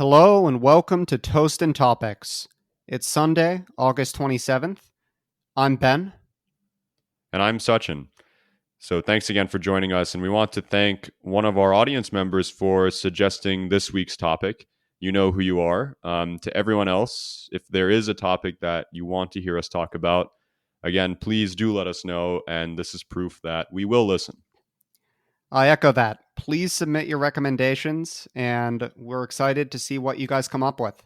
Hello and welcome to Toast and Topics. It's Sunday, August 27th. I'm Ben. And I'm Sachin. So thanks again for joining us. And we want to thank one of our audience members for suggesting this week's topic. You know who you are. To everyone else, if there is a topic that you want to hear us talk about, again, please do let us know. And this is proof that we will listen. I echo that. Please submit your recommendations, and we're excited to see what you guys come up with.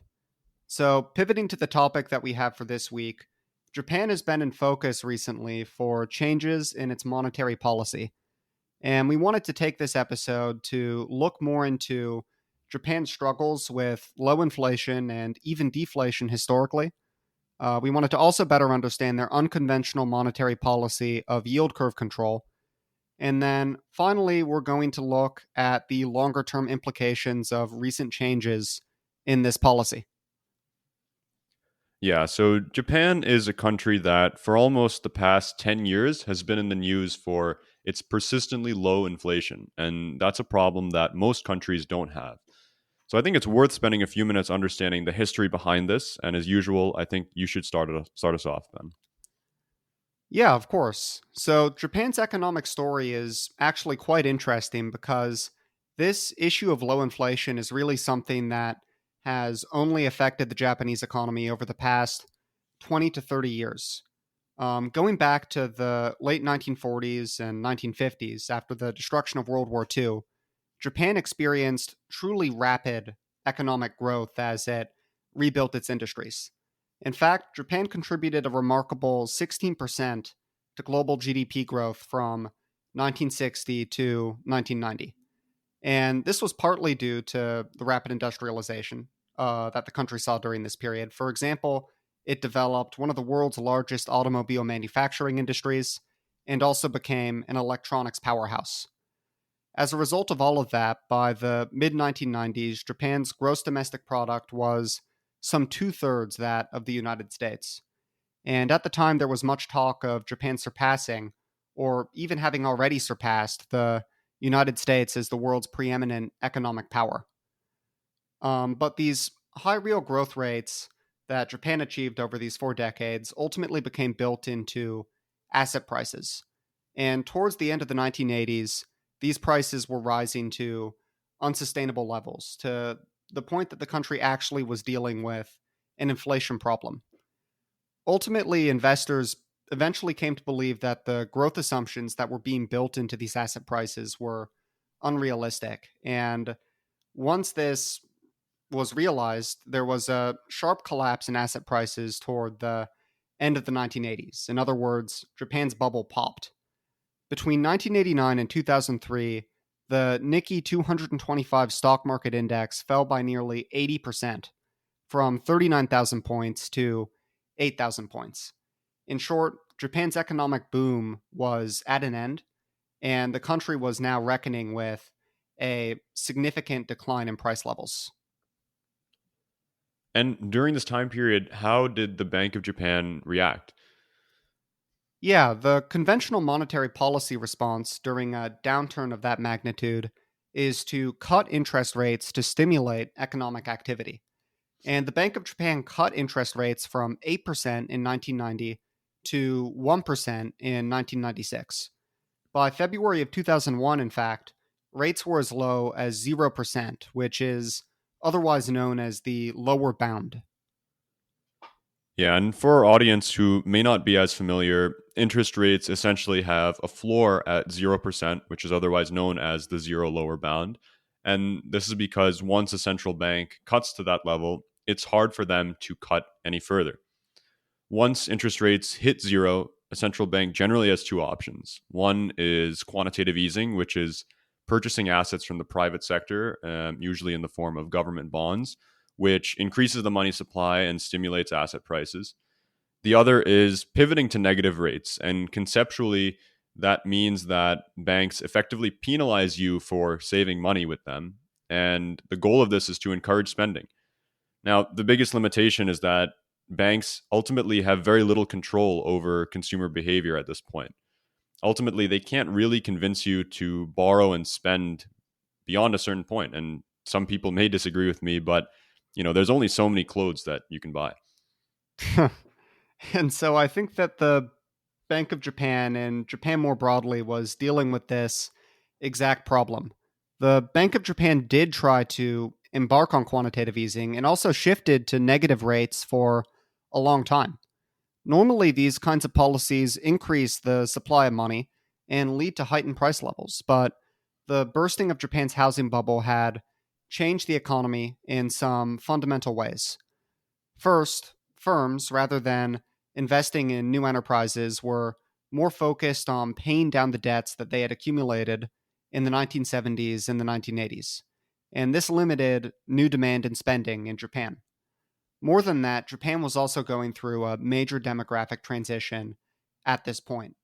So, pivoting to the topic that we have for this week, Japan has been in focus recently for changes in its monetary policy. And we wanted to take this episode to look more into Japan's struggles with low inflation and even deflation historically. We wanted to also better understand their unconventional monetary policy of yield curve control. And then finally, we're going to look at the longer term implications of recent changes in this policy. Yeah, so Japan is a country that for almost the past 10 years has been in the news for its persistently low inflation. And that's a problem that most countries don't have. So I think it's worth spending a few minutes understanding the history behind this. And as usual, I think you should start us off then. Yeah, of course. So, Japan's economic story is actually quite interesting because this issue of low inflation is really something that has only affected the Japanese economy over the past 20 to 30 years. Going back to the late 1940s and 1950s, after the destruction of World War II, Japan experienced truly rapid economic growth as it rebuilt its industries. In fact, Japan contributed a remarkable 16% to global GDP growth from 1960 to 1990. And this was partly due to the rapid industrialization that the country saw during this period. For example, it developed one of the world's largest automobile manufacturing industries and also became an electronics powerhouse. As a result of all of that, by the mid 1990s, Japan's gross domestic product was some two-thirds that of the United States. And at the time, there was much talk of Japan surpassing, or even having already surpassed, the United States as the world's preeminent economic power. But these high real growth rates that Japan achieved over these 4 decades ultimately became built into asset prices. And towards the end of the 1980s, these prices were rising to unsustainable levels, to the point that the country actually was dealing with an inflation problem. Ultimately, investors eventually came to believe that the growth assumptions that were being built into these asset prices were unrealistic. And once this was realized, there was a sharp collapse in asset prices toward the end of the 1980s. In other words, Japan's bubble popped. Between 1989 and 2003, the Nikkei 225 stock market index fell by nearly 80%, from 39,000 points to 8,000 points. In short, Japan's economic boom was at an end, and the country was now reckoning with a significant decline in price levels. And during this time period, how did the Bank of Japan react? Yeah, the conventional monetary policy response during a downturn of that magnitude is to cut interest rates to stimulate economic activity. And the Bank of Japan cut interest rates from 8% in 1990 to 1% in 1996. By February of 2001, in fact, rates were as low as 0%, which is otherwise known as the lower bound. Yeah, and for our audience who may not be as familiar, interest rates essentially have a floor at 0%, which is otherwise known as the zero lower bound. And this is because once a central bank cuts to that level, it's hard for them to cut any further. Once interest rates hit zero, a central bank generally has two options. One is quantitative easing, which is purchasing assets from the private sector, usually in the form of government bonds, which increases the money supply and stimulates asset prices. The other is pivoting to negative rates. And conceptually, that means that banks effectively penalize you for saving money with them. And the goal of this is to encourage spending. Now, the biggest limitation is that banks ultimately have very little control over consumer behavior at this point. Ultimately, they can't really convince you to borrow and spend beyond a certain point. And some people may disagree with me, but there's only so many clothes that you can buy. And so I think that the Bank of Japan and Japan more broadly was dealing with this exact problem. The Bank of Japan did try to embark on quantitative easing and also shifted to negative rates for a long time. Normally, these kinds of policies increase the supply of money and lead to heightened price levels, but the bursting of Japan's housing bubble had changed the economy in some fundamental ways. First, firms, rather than investing in new enterprises, were more focused on paying down the debts that they had accumulated in the 1970s and the 1980s. And this limited new demand and spending in Japan. More than that, Japan was also going through a major demographic transition at this point.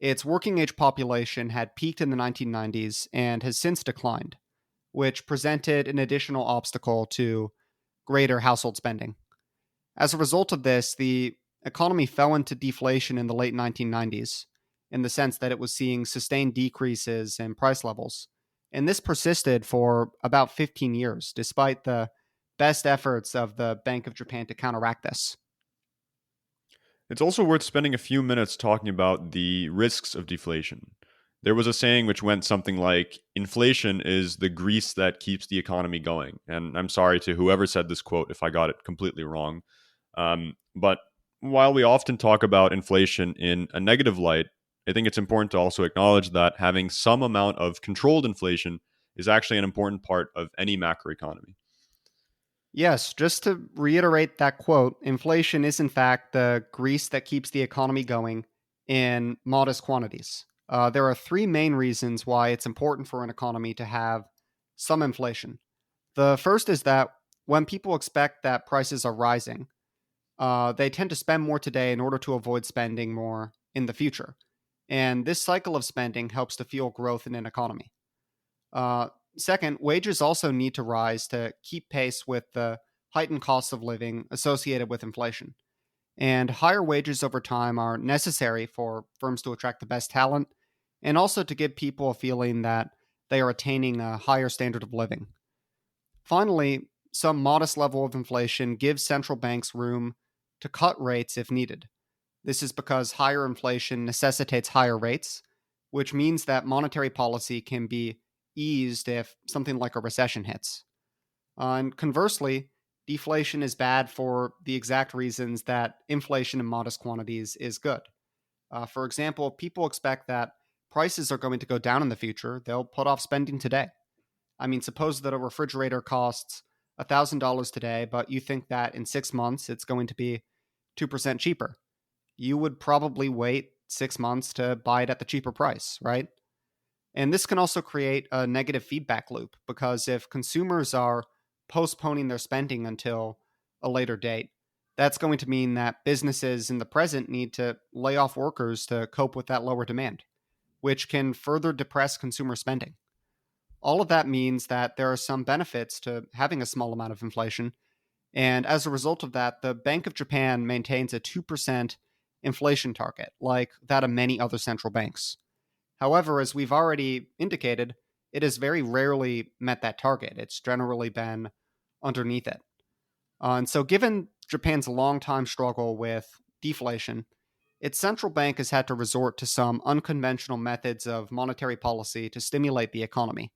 Its working age population had peaked in the 1990s and has since declined, which presented an additional obstacle to greater household spending. As a result of this, the economy fell into deflation in the late 1990s, in the sense that it was seeing sustained decreases in price levels. And this persisted for about 15 years, despite the best efforts of the Bank of Japan to counteract this. It's also worth spending a few minutes talking about the risks of deflation. There was a saying which went something like, inflation is the grease that keeps the economy going. And I'm sorry to whoever said this quote if I got it completely wrong. But while we often talk about inflation in a negative light, I think it's important to also acknowledge that having some amount of controlled inflation is actually an important part of any macroeconomy. Yes, just to reiterate that quote, inflation is in fact the grease that keeps the economy going in modest quantities. There are three main reasons why it's important for an economy to have some inflation. The first is that when people expect that prices are rising, they tend to spend more today in order to avoid spending more in the future. And this cycle of spending helps to fuel growth in an economy. Uh, Second, wages also need to rise to keep pace with the heightened costs of living associated with inflation. And higher wages over time are necessary for firms to attract the best talent and also to give people a feeling that they are attaining a higher standard of living. Finally, some modest level of inflation gives central banks room to cut rates if needed. This is because higher inflation necessitates higher rates, which means that monetary policy can be eased if something like a recession hits. And conversely, deflation is bad for the exact reasons that inflation in modest quantities is good. For example, if people expect that prices are going to go down in the future, they'll put off spending today. I mean, suppose that a refrigerator costs $1,000 today, but you think that in 6 months it's going to be 2% cheaper. You would probably wait 6 months to buy it at the cheaper price, right? And this can also create a negative feedback loop because if consumers are postponing their spending until a later date, that's going to mean that businesses in the present need to lay off workers to cope with that lower demand, which can further depress consumer spending. All of that means that there are some benefits to having a small amount of inflation. And as a result of that, the Bank of Japan maintains a 2% inflation target, like that of many other central banks. However, as we've already indicated, it has very rarely met that target. It's generally been underneath it. And so, given Japan's long time struggle with deflation, its central bank has had to resort to some unconventional methods of monetary policy to stimulate the economy.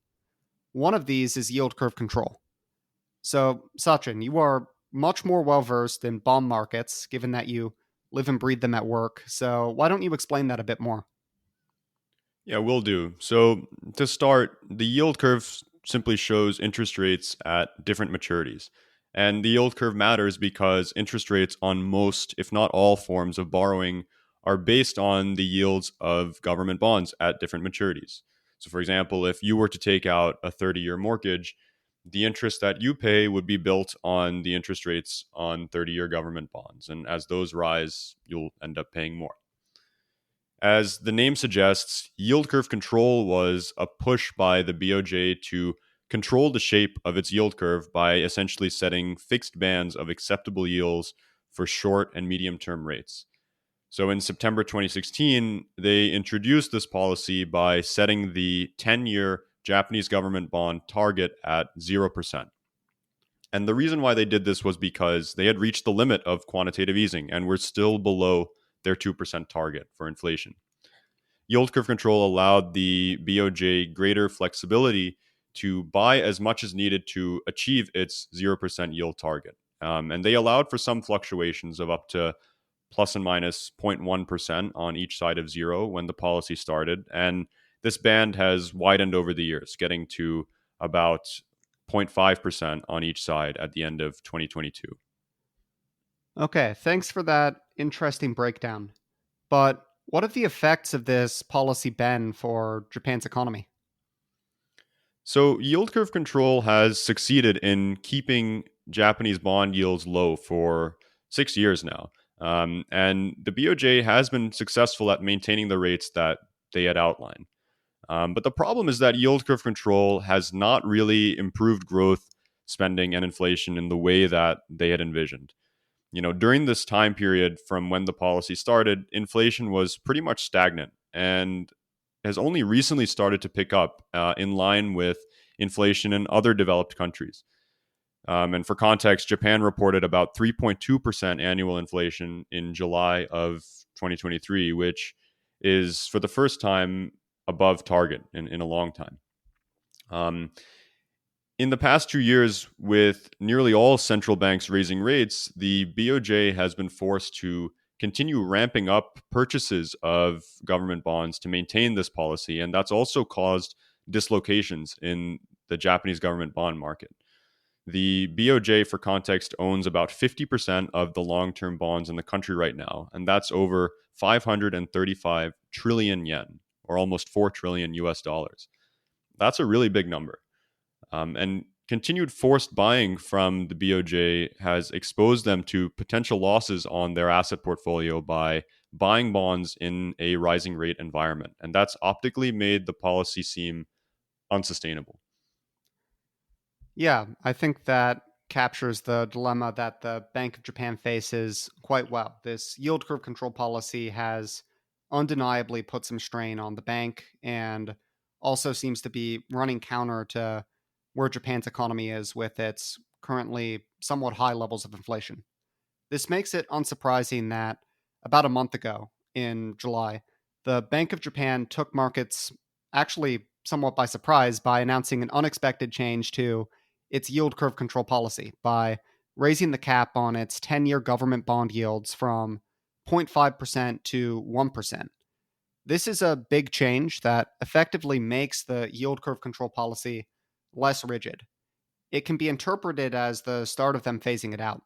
One of these is yield curve control. So, Sachin, you are much more well versed in bond markets, given that you live and breathe them at work. So, why don't you explain that a bit more? Yeah, will do. So, to start, the yield curve simply shows interest rates at different maturities. And the yield curve matters because interest rates on most, if not all, forms of borrowing are based on the yields of government bonds at different maturities. So, for example, if you were to take out a 30-year mortgage, the interest that you pay would be built on the interest rates on 30-year government bonds. And as those rise, you'll end up paying more. As the name suggests, yield curve control was a push by the BOJ to control the shape of its yield curve by essentially setting fixed bands of acceptable yields for short and medium term rates. So in September 2016, they introduced this policy by setting the 10-year Japanese government bond target at 0%. And the reason why they did this was because they had reached the limit of quantitative easing and were still below their 2% target for inflation. Yield curve control allowed the BOJ greater flexibility to buy as much as needed to achieve its 0% yield target. And they allowed for some fluctuations of up to plus and minus 0.1% on each side of zero when the policy started. And this band has widened over the years, getting to about 0.5% on each side at the end of 2022. Okay, thanks for that interesting breakdown. But what have the effects of this policy been for Japan's economy? So, yield curve control has succeeded in keeping Japanese bond yields low for 6 years now. And the BOJ has been successful at maintaining the rates that they had outlined. But the problem is that yield curve control has not really improved growth, spending, and inflation in the way that they had envisioned. During this time period from when the policy started, inflation was pretty much stagnant and has only recently started to pick up in line with inflation in other developed countries. And for context, Japan reported about 3.2% annual inflation in July of 2023, which is for the first time above target in a long time. Um, in the past 2 years, with nearly all central banks raising rates, the BOJ has been forced to continue ramping up purchases of government bonds to maintain this policy. And that's also caused dislocations in the Japanese government bond market. The BOJ, for context, owns about 50% of the long term bonds in the country right now. And that's over 535 trillion yen, or almost 4 trillion US dollars. That's a really big number. And continued forced buying from the BOJ has exposed them to potential losses on their asset portfolio by buying bonds in a rising rate environment. And that's optically made the policy seem unsustainable. Yeah, I think that captures the dilemma that the Bank of Japan faces quite well. This yield curve control policy has undeniably put some strain on the bank and also seems to be running counter to where Japan's economy is with its currently somewhat high levels of inflation. This makes it unsurprising that about a month ago in July, the Bank of Japan took markets actually somewhat by surprise by announcing an unexpected change to its yield curve control policy by raising the cap on its 10-year government bond yields from 0.5% to 1%. This is a big change that effectively makes the yield curve control policy less rigid. It can be interpreted as the start of them phasing it out.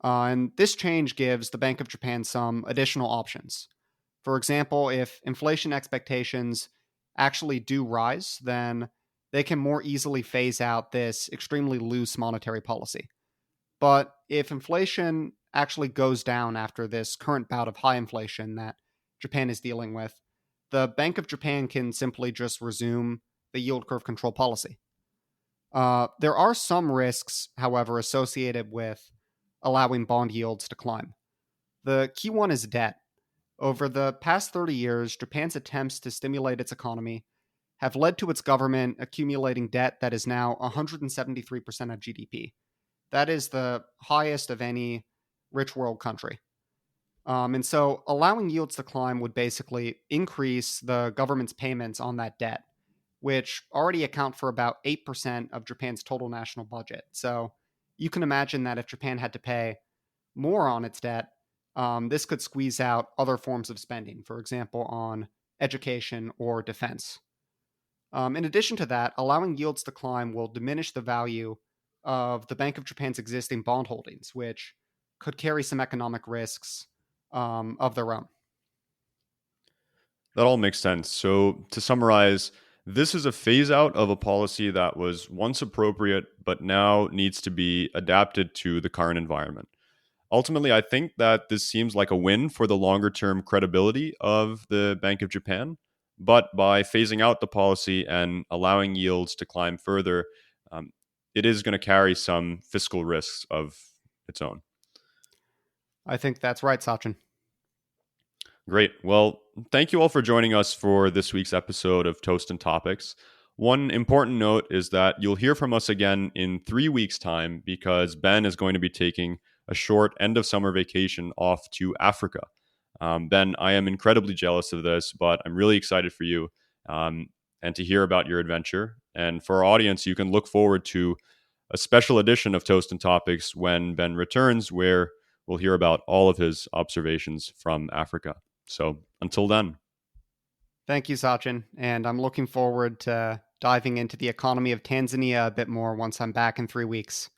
And this change gives the Bank of Japan some additional options. For example, if inflation expectations actually do rise, then they can more easily phase out this extremely loose monetary policy. But if inflation actually goes down after this current bout of high inflation that Japan is dealing with, the Bank of Japan can simply just resume the yield curve control policy. There are some risks, however, associated with allowing bond yields to climb. The key one is debt. Over the past 30 years, Japan's attempts to stimulate its economy have led to its government accumulating debt that is now 173% of GDP. That is the highest of any rich world country. And so allowing yields to climb would basically increase the government's payments on that debt, which already account for about 8% of Japan's total national budget. So you can imagine that if Japan had to pay more on its debt, this could squeeze out other forms of spending, for example, on education or defense. In addition to that, allowing yields to climb will diminish the value of the Bank of Japan's existing bond holdings, which could carry some economic risks of their own. That all makes sense. So, to summarize, this is a phase out of a policy that was once appropriate, but now needs to be adapted to the current environment. Ultimately, I think that this seems like a win for the longer term credibility of the Bank of Japan. But by phasing out the policy and allowing yields to climb further, um, it is going to carry some fiscal risks of its own. I think that's right, Sachin. Great. Well, thank you all for joining us for this week's episode of Toast and Topics. One important note is that you'll hear from us again in 3 weeks' time because Ben is going to be taking a short end of summer vacation off to Africa. Ben, I am incredibly jealous of this, but I'm really excited for you and to hear about your adventure. And for our audience, you can look forward to a special edition of Toast and Topics when Ben returns, where we'll hear about all of his observations from Africa. So until then. Thank you, Sachin. And I'm looking forward to diving into the economy of Tanzania a bit more once I'm back in 3 weeks.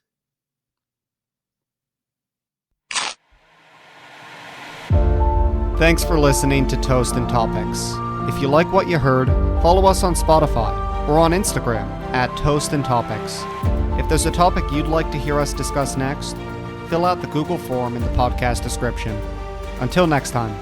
Thanks for listening to Toast and Topics. If you like what you heard, follow us on Spotify or on Instagram at Toast and Topics. If there's a topic you'd like to hear us discuss next, fill out the Google form in the podcast description. Until next time.